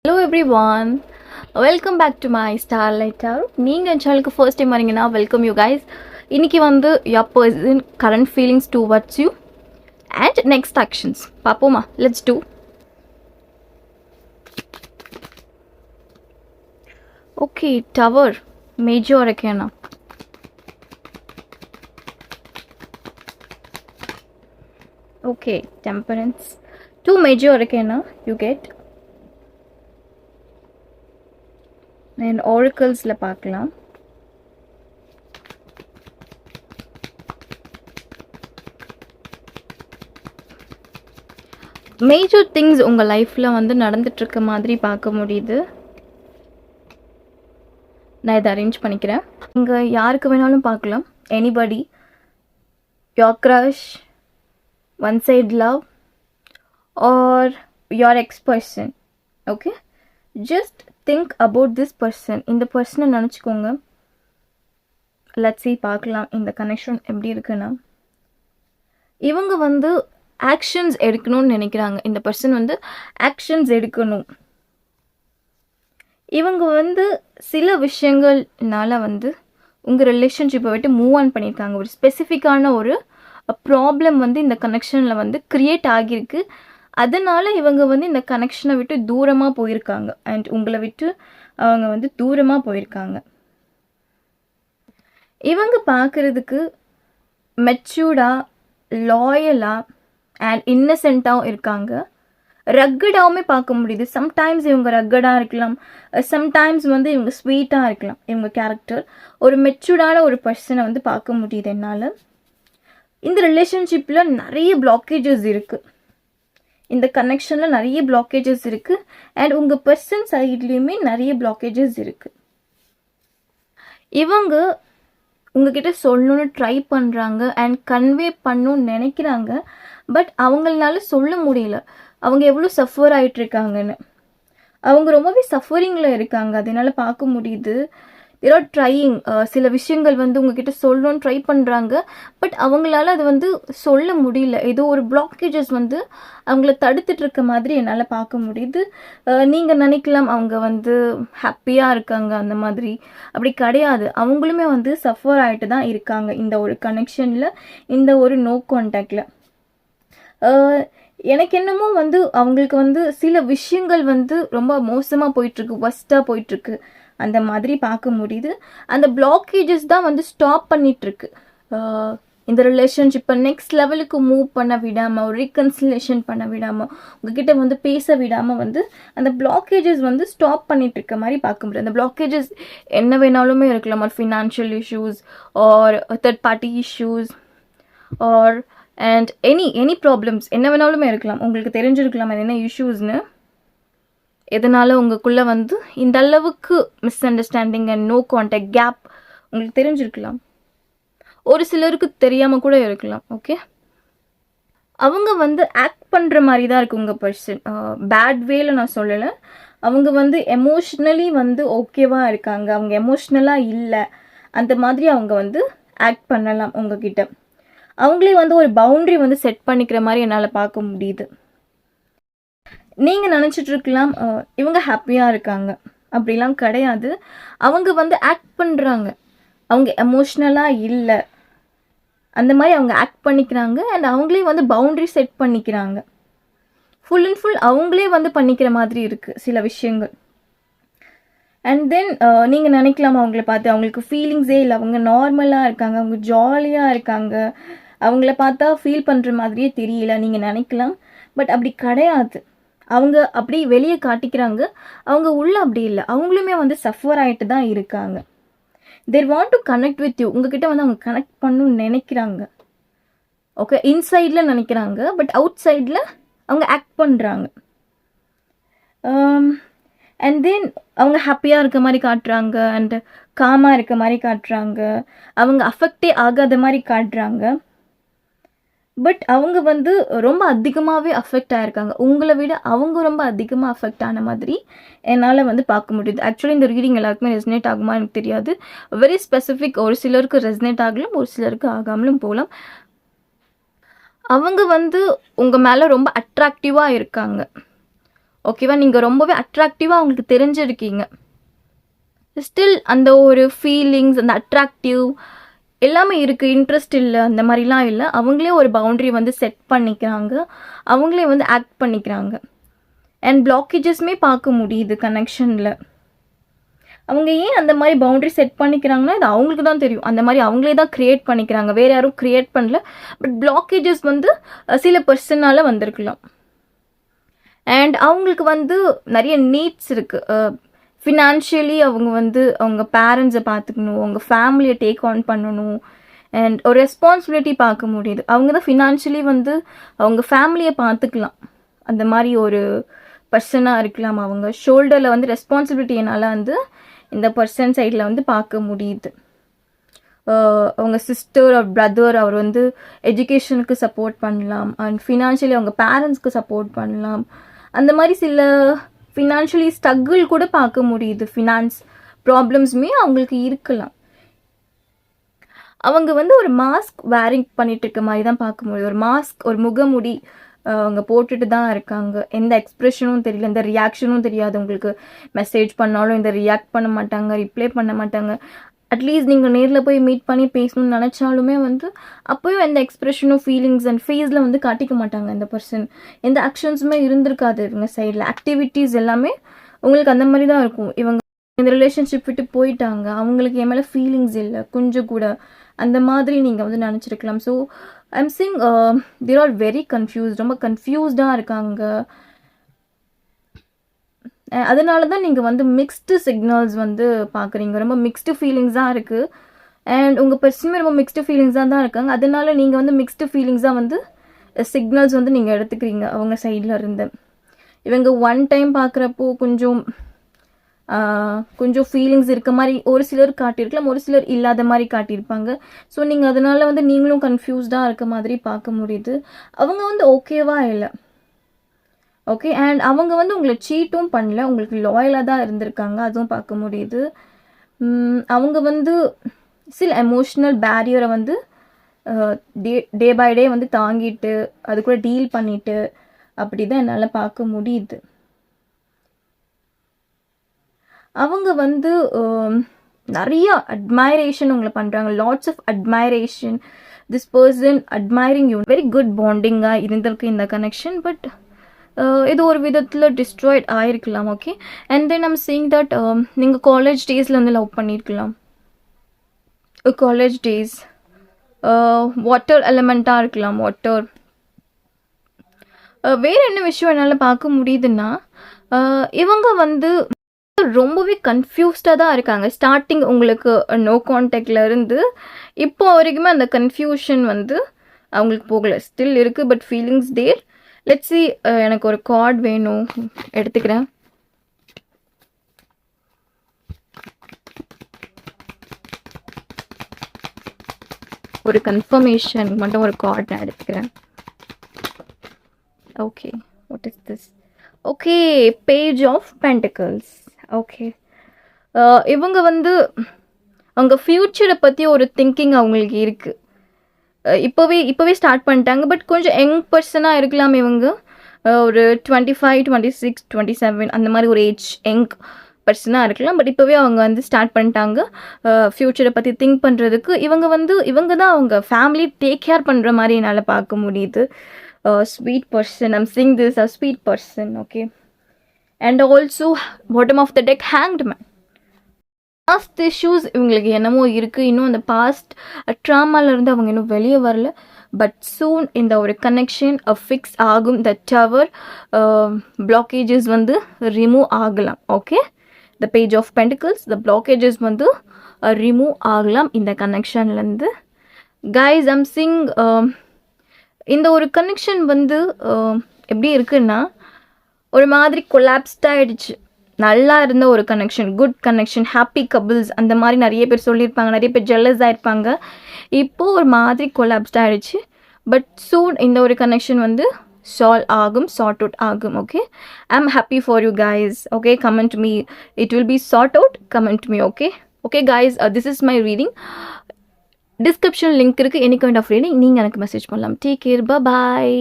Hello everyone, welcome back to my Starlight Tarot. நீங்கள் என் சேனலுக்கு first time வரீங்கன்னா welcome you guys. இன்னைக்கு வந்து your person current feelings towards you and next actions பார்ப்போமா? Let's do. Okay, Tower major இருக்கேனா? Okay, Temperance 2 major இருக்கேனா? You get and oraclesல பார்க்கலாம். Major things உங்கள் லைஃப்பில் வந்து நடந்துட்டுருக்க மாதிரி பார்க்க முடியுது. நான் இதை அரேஞ்ச் பண்ணிக்கிறேன். இங்கே யாருக்கு வேணாலும் பார்க்கலாம். Anybody, your crush, one side love or your ex-person. Okay, just think about this person. இந்த பர்சனை நினச்சிக்கோங்க. லெட்ஸ் see பார்க்கலாம் இந்த கனெக்ஷன் எப்படி இருக்குன்னா. இவங்க வந்து ஆக்ஷன்ஸ் எடுக்கணும்னு நினைக்கிறாங்க. இந்த பர்சன் வந்து ஆக்ஷன்ஸ் எடுக்கணும். இவங்க வந்து சில விஷயங்கள்னால வந்து உங்கள் ரிலேஷன்ஷிப்பை விட்டு மூவ் ஆன் பண்ணியிருக்காங்க. ஒரு ஸ்பெசிஃபிக்கான ஒரு ப்ராப்ளம் வந்து இந்த கனெக்ஷனில் வந்து க்ரியேட் ஆகியிருக்கு. அதனால் இவங்க வந்து இந்த கனெக்ஷனை விட்டு தூரமாக போயிருக்காங்க. அண்ட் உங்களை விட்டு அவங்க வந்து தூரமாக போயிருக்காங்க. இவங்க பார்க்குறதுக்கு மெச்சூர்டாக, லாயலாக அண்ட் இன்னசென்ட்டாகவும் இருக்காங்க. ரக்கடாகவுமே பார்க்க முடியுது. சம்டைம்ஸ் இவங்க ரக்கடாக இருக்கலாம், சம்டைம்ஸ் வந்து இவங்க ஸ்வீட்டாக இருக்கலாம். இவங்க கேரக்டர் ஒரு மெச்சூர்டான ஒரு பர்சனை வந்து பார்க்க முடியுது என்னால். இந்த ரிலேஷன்ஷிப்பில் நிறைய பிளாக்கேஜஸ் இருக்குது. இந்த கனெக்ஷனில் நிறைய பிளாக்கேஜஸ் இருக்குது. அண்ட் உங்கள் பர்சன் சைட்லேயுமே நிறைய பிளாக்கேஜஸ் இருக்குது. இவங்க உங்ககிட்ட சொல்லணும்னு ட்ரை பண்ணுறாங்க அண்ட் கன்வே பண்ணணும்னு நினைக்கிறாங்க. பட் அவங்களால சொல்ல முடியல அவங்க எவ்வளோ சஃபர் ஆகிட்டுருக்காங்கன்னு. அவங்க ரொம்பவே சஃபரிங்கில் இருக்காங்க. அதனால் பார்க்க முடியுது. There are trying. சில விஷயங்கள் வந்து உங்ககிட்ட சொல்லணும்னு ட்ரை பண்ணுறாங்க. பட் அவங்களால அது வந்து சொல்ல முடியல. ஏதோ ஒரு பிளாக்கேஜஸ் வந்து அவங்கள தடுத்துட்டு இருக்க மாதிரி என்னால் பார்க்க முடியுது. நீங்கள் நினைக்கலாம் அவங்க வந்து ஹாப்பியாக இருக்காங்க, அந்த மாதிரி. அப்படி கிடையாது. அவங்களுமே வந்து சஃபர் ஆகிட்டு தான் இருக்காங்க இந்த ஒரு கனெக்ஷனில், இந்த ஒரு நோ கான்டாக்டில். எனக்கு என்னமோ வந்து அவங்களுக்கு வந்து சில விஷயங்கள் வந்து ரொம்ப மோசமாக போயிட்டுருக்கு, ஒஸ்ட்டாக போயிட்டுருக்கு, அந்த மாதிரி பார்க்க முடியுது. அந்த பிளாக்கேஜஸ் தான் வந்து ஸ்டாப் பண்ணிகிட்ருக்கு. இந்த ரிலேஷன்ஷிப்பை நெக்ஸ்ட் லெவலுக்கு மூவ் பண்ண விடாமல், ஒரு ரீகன்சிலேஷன் பண்ண விடாமல், உங்ககிட்ட வந்து பேச விடாமல் வந்து அந்த பிளாக்கேஜஸ் வந்து ஸ்டாப் பண்ணிகிட்ருக்க மாதிரி பார்க்க முடியும். அந்த பிளாக்கேஜஸ் என்ன வேணாலுமே இருக்கலாம். ஒரு financial issues or third party issues or and any problems என்ன வேணாலுமே இருக்கலாம். உங்களுக்கு தெரிஞ்சிருக்கலாம் அது என்ன இஷ்யூஸ்னு. எதனால் உங்களுக்குள்ளே வந்து இந்த அளவுக்கு misunderstanding and no contact gap உங்களுக்கு தெரிஞ்சிருக்கலாம். ஒரு சிலருக்கு தெரியாமல் கூட இருக்கலாம். ஓகே, அவங்க வந்து ஆக்ட் பண்ணுற மாதிரி தான் இருக்குது உங்கள் பர்சன். பேட் வேல நான் சொல்லலை. அவங்க வந்து எமோஷ்னலி வந்து ஓகேவாக இருக்காங்க, அவங்க எமோஷ்னலாக இல்லை, அந்த மாதிரி அவங்க வந்து ஆக்ட் பண்ணலாம் உங்ககிட்ட. அவங்களே வந்து ஒரு பவுண்ட்ரி வந்து செட் பண்ணிக்கிற மாதிரி என்னால் பார்க்க முடியுது. நீங்கள் நினச்சிட்ருக்கலாம் இவங்க ஹாப்பியாக இருக்காங்க. அப்படிலாம் கிடையாது. அவங்க வந்து ஆக்ட் பண்ணுறாங்க, அவங்க எமோஷ்னலாக இல்லை, அந்த மாதிரி அவங்க ஆக்ட் பண்ணிக்கிறாங்க. அண்ட் அவங்களே வந்து பவுண்ட்ரி செட் பண்ணிக்கிறாங்க. ஃபுல் அண்ட் ஃபுல் அவங்களே வந்து பண்ணிக்கிற மாதிரி இருக்குது சில விஷயங்கள். அண்ட் தென் நீங்கள் நினைக்கலாம் அவங்கள பார்த்து அவங்களுக்கு ஃபீலிங்ஸே இல்லை, அவங்க நார்மலாக இருக்காங்க, அவங்க ஜாலியாக இருக்காங்க, அவங்கள பார்த்தா ஃபீல் பண்ணுற மாதிரியே தெரியல நீங்கள் நினைக்கலாம். பட் அப்படி கிடையாது. அவங்க அப்படி வெளியே காட்டிக்கிறாங்க, அவங்க உள்ள அப்படி இல்லை. அவங்களுமே வந்து சஃபர் ஆகிட்டு தான் இருக்காங்க. There want to connect with you. உங்ககிட்ட வந்து அவங்க கனெக்ட் பண்ணணும்னு நினைக்கிறாங்க. ஓகே, இன்சைடில் நினைக்கிறாங்க, பட் அவுட் சைடில் அவங்க ஆக்ட் பண்ணுறாங்க. அண்ட் தென் அவங்க ஹாப்பியாக இருக்க மாதிரி காட்டுறாங்க அண்ட் காமாக இருக்க மாதிரி காட்டுறாங்க. அவங்க அஃபெக்டே ஆகாத மாதிரி காட்டுறாங்க. பட் அவங்க வந்து ரொம்ப அதிகமாகவே அஃபெக்ட் ஆகிருக்காங்க. உங்களை விட அவங்க ரொம்ப அதிகமாக அஃபெக்ட் ஆன மாதிரி என்னால் வந்து பார்க்க முடியுது. ஆக்சுவலி இந்த ரீடிங் எல்லாருக்குமே ரெசனேட் ஆகுமா எனக்கு தெரியாது. Very specific. ஒரு சிலருக்கு ரெசனேட் ஆகலாம், ஒரு சிலருக்கு ஆகாமலும் போகலாம். அவங்க வந்து உங்கள் மேலே ரொம்ப அட்ராக்டிவாக இருக்காங்க. ஓகேவா? நீங்கள் ரொம்பவே அட்ராக்டிவாக அவங்களுக்கு தெரிஞ்சிருக்கீங்க. ஸ்டில் அந்த ஒரு ஃபீலிங்ஸ், அந்த அட்ராக்டிவ் எல்லாமே இருக்குது. இன்ட்ரெஸ்ட் இல்லை அந்த மாதிரிலாம் இல்லை. அவங்களே ஒரு பவுண்ட்ரி வந்து செட் பண்ணிக்கிறாங்க, அவங்களே வந்து ஆக்ட் பண்ணிக்கிறாங்க. அண்ட் பிளாக்கேஜஸ்மே பார்க்க முடியுது கனெக்ஷனில். அவங்க ஏன் அந்த மாதிரி பவுண்ட்ரி செட் பண்ணிக்கிறாங்கன்னா இது அவங்களுக்கு தான் தெரியும். அந்த மாதிரி அவங்களே தான் க்ரியேட் பண்ணிக்கிறாங்க, வேறு யாரும் க்ரியேட் பண்ணல. பட் பிளாக்கேஜஸ் வந்து சில பர்சனால் வந்திருக்கலாம். அண்ட் அவங்களுக்கு வந்து நிறைய நீட்ஸ் இருக்குது. ஃபினான்ஷியலி அவங்க வந்து அவங்க பேரண்ட்ஸை பார்த்துக்கணும், அவங்க ஃபேமிலியை டேக் ஆன் பண்ணணும், அண்ட் ஒரு ரெஸ்பான்சிபிலிட்டி பார்க்க முடியுது. அவங்க தான் ஃபினான்ஷியலி வந்து அவங்க ஃபேமிலியை பார்த்துக்கலாம். அந்த மாதிரி ஒரு பர்சனாக இருக்கலாம். அவங்க ஷோல்டரில் வந்து ரெஸ்பான்சிபிலிட்டியினால் வந்து இந்த பர்சன் சைடில் வந்து பார்க்க முடியுது. அவங்க சிஸ்டர் ஆர் பிரதர் அவர் வந்து எஜுகேஷனுக்கு சப்போர்ட் பண்ணலாம், அண்ட் ஃபினான்ஷியலி அவங்க பேரண்ட்ஸ்க்கு சப்போர்ட் பண்ணலாம். அந்த மாதிரி சில ஃபினான்ஷியலி ஸ்ட்ரகிள் கூட பார்க்க முடியுது. ஃபினான்ஸ் ப்ராப்ளம்ஸுமே அவங்களுக்கு இருக்கலாம். அவங்க வந்து ஒரு மாஸ்க் வேரிங் பண்ணிட்டு இருக்க மாதிரி தான் பார்க்க முடியும். ஒரு மாஸ்க், ஒரு முகமுடி அவங்க போட்டுட்டு தான் இருக்காங்க. எந்த எக்ஸ்ப்ரெஷனும் தெரியல, எந்த ரியாக்ஷனும் தெரியாது. உங்களுக்கு மெசேஜ் பண்ணாலும் இந்த ரியாக்ட் பண்ண மாட்டாங்க, ரிப்ளை பண்ண மாட்டாங்க. அட்லீஸ்ட் நீங்கள் நேரில் போய் மீட் பண்ணி பேசணும்னு நினச்சாலுமே வந்து அப்போயும் எந்த எக்ஸ்ப்ரெஷனும் ஃபீலிங்ஸ் அண்ட் ஃபேஸில் வந்து காட்டிக்க மாட்டாங்க. இந்த பர்சன் எந்த ஆக்ஷன்ஸுமே இருந்திருக்காது இவங்க சைடில். ஆக்டிவிட்டீஸ் எல்லாமே உங்களுக்கு அந்த மாதிரி தான் இருக்கும். இவங்க இந்த ரிலேஷன்ஷிப் விட்டு போயிட்டாங்க, அவங்களுக்கு என் மேலே ஃபீலிங்ஸ் இல்லை கொஞ்சம் கூட, அந்த மாதிரி நீங்கள் வந்து நினச்சிருக்கலாம். So I'm seeing there are very confused, ரொம்ப கன்ஃபியூஸ்டாக இருக்காங்க. அதனால தான் நீங்கள் வந்து மிக்ஸ்டு சிக்னல்ஸ் வந்து பார்க்குறீங்க. ரொம்ப மிக்ஸ்டு ஃபீலிங்ஸாக இருக்குது. அண்ட் உங்கள் பர்சனுமே ரொம்ப மிக்ஸ்டு ஃபீலிங்ஸாக தான் இருக்காங்க. அதனால நீங்கள் வந்து மிக்ஸ்டு ஃபீலிங்ஸாக வந்து சிக்னல்ஸ் வந்து நீங்கள் எடுத்துக்கிறீங்க அவங்க சைடில் இருந்து. இவங்க ஒன் டைம் பார்க்குறப்போ கொஞ்சம் ஃபீலிங்ஸ் இருக்க மாதிரி ஒரு சிலர் காட்டியிருக்கலாம், ஒரு சிலர் இல்லாத மாதிரி காட்டியிருப்பாங்க. ஸோ நீங்கள் அதனால் வந்து நீங்களும் கன்ஃபியூஸ்டாக இருக்க மாதிரி பார்க்க முடியுது. அவங்க வந்து ஓகேவா இல்லை, ஓகே. அண்ட் அவங்க வந்து உங்களை சீட்டும் பண்ணல, உங்களுக்கு லாயலாக தான் இருந்திருக்காங்க, அதுவும் பார்க்க முடியுது. அவங்க வந்து சில எமோஷ்னல் பேரியரை வந்து டே பை டே வந்து தாங்கிட்டு அது கூட டீல் பண்ணிட்டு அப்படி தான் என்னால் பார்க்க முடியுது. அவங்க வந்து நிறைய அட்மைரேஷன் உங்களை பண்ணுறாங்க, lots of admiration. This person admiring you. Very good பாண்டிங்காக இருந்திருக்கு இந்த கனெக்ஷன். பட் இது ஒரு விதத்தில் டிஸ்ட்ராய்ட் ஆகிருக்கலாம், okay. And then I'm seeing that நீங்கள் காலேஜ் டேஸில் வந்து லவ் பண்ணியிருக்கலாம். காலேஜ் டேஸ் வாட்டர் எலமெண்ட்டாக இருக்கலாம், வாட்டர். வேறு என்ன விஷயம் என்னால் பார்க்க முடியுதுன்னா இவங்க வந்து ரொம்பவே கன்ஃபியூஸ்டாக தான் இருக்காங்க. ஸ்டார்டிங் உங்களுக்கு நோ கான்டாக்டில் இருந்து இப்போ வரைக்குமே அந்த கன்ஃபியூஷன் வந்து அவங்களுக்கு போகலை, ஸ்டில் இருக்குது. But feelings there. Let's see. எனக்கு ஒரு கார்டு வேணும், எடுத்துக்கிறேன். ஒரு கன்ஃபர்மேஷன் மட்டும் ஒரு கார்டு நான் எடுத்துக்கிறேன். Okay, what is this? Okay, page of pentacles. Okay, இவங்க வந்து அவங்க ஃப்யூச்சரை பற்றி ஒரு திங்கிங் அவங்களுக்கு இருக்குது. இப்போவே ஸ்டார்ட் பண்ணிட்டாங்க. பட் கொஞ்சம் யங் பர்சனாக இருக்கலாம் இவங்க. ஒரு 25, 26, 27 அந்த மாதிரி ஒரு ஏஜ் யங் பர்சனாக இருக்கலாம். பட் இப்போவே அவங்க வந்து ஸ்டார்ட் பண்ணிட்டாங்க ஃப்யூச்சரை பற்றி திங்க் பண்ணுறதுக்கு. இவங்க தான் அவங்க ஃபேமிலி டேக் கேர் பண்ணுற மாதிரி என்னால் பார்க்க முடியுது. Sweet person. I'm seeing this a sweet person, okay. And also bottom of the deck hanged man. Past issues இவங்களுக்கு என்னமோ இருக்குது. இன்னும் அந்த பாஸ்ட் ட்ராமாலேருந்து அவங்க இன்னும் வெளியே வரல. பட் சூன் இந்த ஒரு கனெக்ஷன் ஃபிக்ஸ் ஆகும். த டவர் பிளாக்கேஜஸ் வந்து ரிமூவ் ஆகலாம், okay. The page of pentacles, the blockages வந்து ரிமூவ் ஆகலாம் இந்த கனெக்ஷன்லேருந்து. கைஸ், ஐம் சீயிங் இந்த ஒரு கனெக்ஷன் வந்து எப்படி இருக்குன்னா ஒரு மாதிரி கொலாப்ஸ்டாக ஆகிடுச்சு. நல்லா இருந்த ஒரு connection, good connection, happy couples அந்த மாதிரி நிறைய பேர் சொல்லியிருப்பாங்க, நிறைய பேர் ஜெல்லஸ் ஆகிருப்பாங்க. இப்போது ஒரு மாதிரி கொலாப்ஸ்டாக ஆகிடுச்சு. பட் சூன் இந்த ஒரு கனெக்ஷன் வந்து சால்வ் ஆகும், சார்ட் அவுட் ஆகும், okay. I am happy for you guys, okay. Comment me, it will be sort out. Comment me, okay. Okay guys, this is my reading. Description link இருக்குது, any kind of reading நீங்கள் எனக்கு message பண்ணலாம். Take care, பாய்.